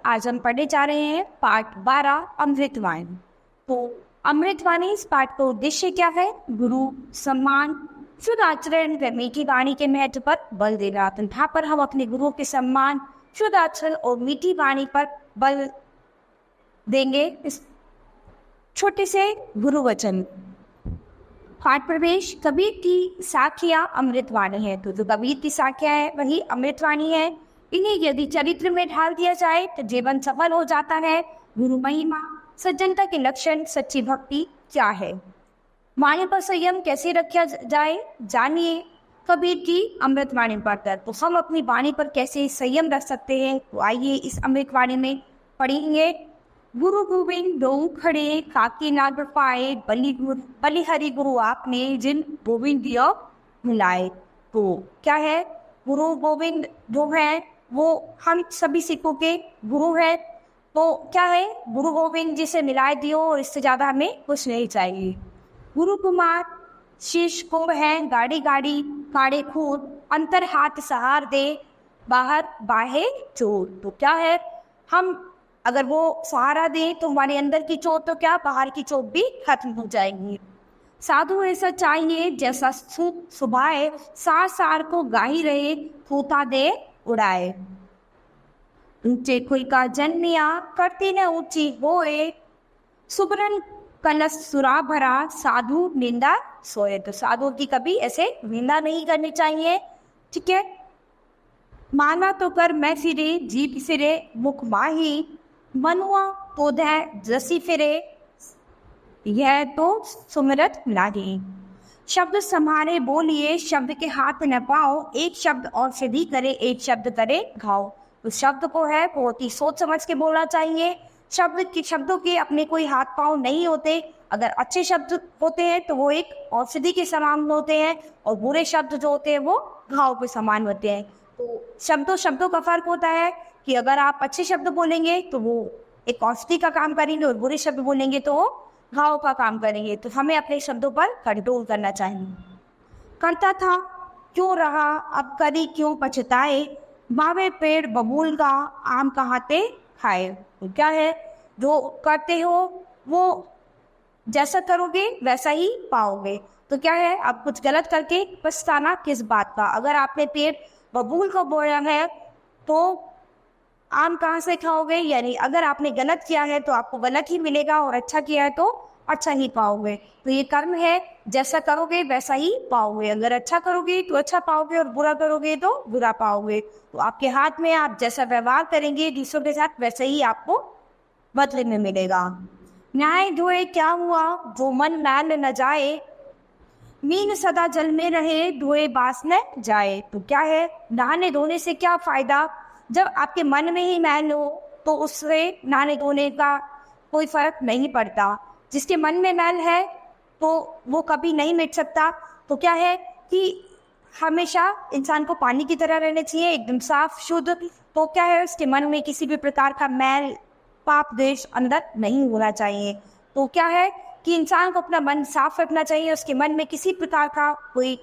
आज हम पढ़ने जा रहे हैं पाठ 12 अमृतवाणी। तो अमृतवाणी इस पाठ का उद्देश्य क्या है? गुरु सम्मान, शुद्ध आचरण व मीठी वाणी के महत्व पर बल देना। तो यहाँ पर हम अपने गुरुओं के सम्मान, शुद्ध आचरण और मीठी वाणी पर बल देंगे। इस छोटे से गुरु वचन। पाठ प्रवेश। कबीर की साखियाँ अमृतवाणी है। तो जो कबीर की साखियाँ है वही अमृतवाणी है। इन्हें यदि चरित्र में ढाल दिया जाए तो जीवन सफल हो जाता है। गुरु महिमा, सज्जनता के लक्षण, सच्ची भक्ति क्या है? वाणी पर संयम कैसे रखा जाए, जानिए कबीर की अमृतवाणी पढ़कर। तो हम अपनी वाणी पर कैसे संयम रख सकते हैं, तो आइए इस अमृतवाणी में पढ़ेंगे। गुरु गोविंद दो खड़े, काकी नाग पाए, बलिहरि गुरु आपने, जिन गोविंद दिया मिलाए। तो क्या है? गुरु गोविंद जो है वो हम सभी सिखों के गुरु है। तो क्या है? गुरु गोविंद जी से मिलाए दियो, और इससे ज़्यादा हमें कुछ नहीं चाहिए। गुरु कुमार शीश कुंभ है, गाड़ी गाड़ी काड़े खूद, अंतर हाथ सहार दे, बाहर बाहे चोट। तो क्या है? हम अगर वो सहारा दें तो हमारे अंदर की चोट तो क्या, बाहर की चोट भी खत्म हो जाएंगी। साधु ऐसा चाहिए जैसा सुभाए, सार सार को गाही रहे, फूता दे उड़ाए। ऊंचे कुल का जन्मिया, करती न ऊंची होए, सुबरन कलश सुरा भरा, साधु निंदा सोए। तो साधु की कभी ऐसे निंदा नहीं करनी चाहिए। ठीक है। माना तो कर मैं फिरे, जीप फिरे मुख माही, मनुआ पोधा जसी फिरे, यह तो सुमिरत नाही। शब्द संभारे बोलिए, शब्द के हाथ न पाओ, एक शब्द औषधि करे, एक शब्द करे घाव। तो शब्द को है बहुत ही सोच समझ के बोलना चाहिए। शब्दों के अपने कोई हाथ पाँव नहीं होते। अगर अच्छे शब्द होते हैं तो वो एक औषधि के समान होते हैं, और बुरे शब्द जो होते हैं वो घाव के समान होते हैं। तो शब्दों का फर्क होता है कि अगर आप अच्छे शब्द बोलेंगे तो वो एक औषधि का काम करेंगे, और बुरे शब्द बोलेंगे तो वो घाव का काम करेंगे। तो हमें अपने शब्दों पर कंट्रोल करना चाहिए। करता था क्यों रहा, अब करी क्यों पछताए, बावे पेड़ बबूल का, आम कहाते खाए। तो क्या है? जो करते हो वो जैसा करोगे वैसा ही पाओगे। तो क्या है? आप कुछ गलत करके पछताना किस बात का? अगर आपने पेड़ बबूल को बोया है तो आम कहाँ से खाओगे? यानी अगर आपने गलत किया है तो आपको गलत ही मिलेगा, और अच्छा किया है तो अच्छा ही पाओगे। तो ये कर्म है, जैसा करोगे वैसा ही पाओगे। अगर अच्छा करोगे तो अच्छा पाओगे, और बुरा करोगे तो बुरा पाओगे। तो आपके हाथ में, आप जैसा व्यवहार करेंगे दूसरों के साथ वैसे ही आपको बदले में मिलेगा। न्याय धोए क्या हुआ, जो मन मैल न जाए, मीन सदा जल में रहे, धोए बास न जाए। तो क्या है? नहाने धोने से क्या फायदा? जब आपके मन में ही मैल हो तो उससे नहाने धोने का कोई फर्क नहीं पड़ता। जिसके मन में मैल है तो वो कभी नहीं मिट सकता। तो क्या है कि हमेशा इंसान को पानी की तरह रहना चाहिए, एकदम साफ शुद्ध। तो क्या है? उसके मन में किसी भी प्रकार का मैल, पाप, द्वेष अंदर नहीं होना चाहिए। तो क्या है कि इंसान को अपना मन साफ रखना चाहिए। उसके मन में किसी प्रकार का कोई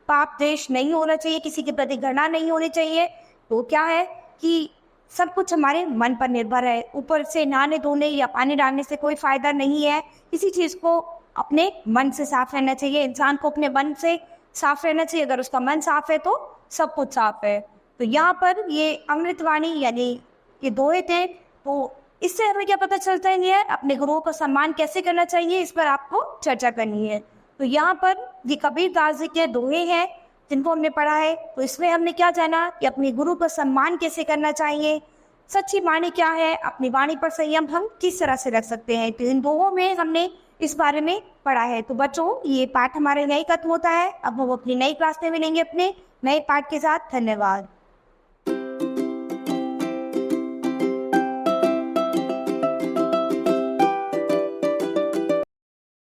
पाप, द्वेष नहीं होना चाहिए, किसी के प्रति घृणा नहीं होनी चाहिए। तो क्या है कि सब कुछ हमारे मन पर निर्भर है। ऊपर से नहाने धोने या पानी डालने से कोई फायदा नहीं है। किसी चीज़ को अपने मन से साफ रहना चाहिए। इंसान को अपने मन से साफ रहना चाहिए। अगर उसका मन साफ है तो सब कुछ साफ है। तो यहाँ पर ये अमृतवाणी यानी ये दोहे थे। तो इससे हमें क्या पता चलता है? ये अपने गुरुओं का सम्मान कैसे करना चाहिए, इस पर आपको चर्चा करनी है। तो यहाँ पर ये कबीरदास जी के दोहे हैं जिनको हमने पढ़ा है। तो इसमें हमने क्या जाना कि अपने गुरु का सम्मान कैसे करना चाहिए, सच्ची वाणी क्या है, अपनी वाणी पर संयम हम किस तरह से रख सकते हैं। तो इन दोहों में हमने इस बारे में पढ़ा है। तो बच्चों, ये पाठ हमारे नए खत्म होता है। अब हम अपनी नई क्लास में मिलेंगे अपने नए पाठ के साथ। धन्यवाद।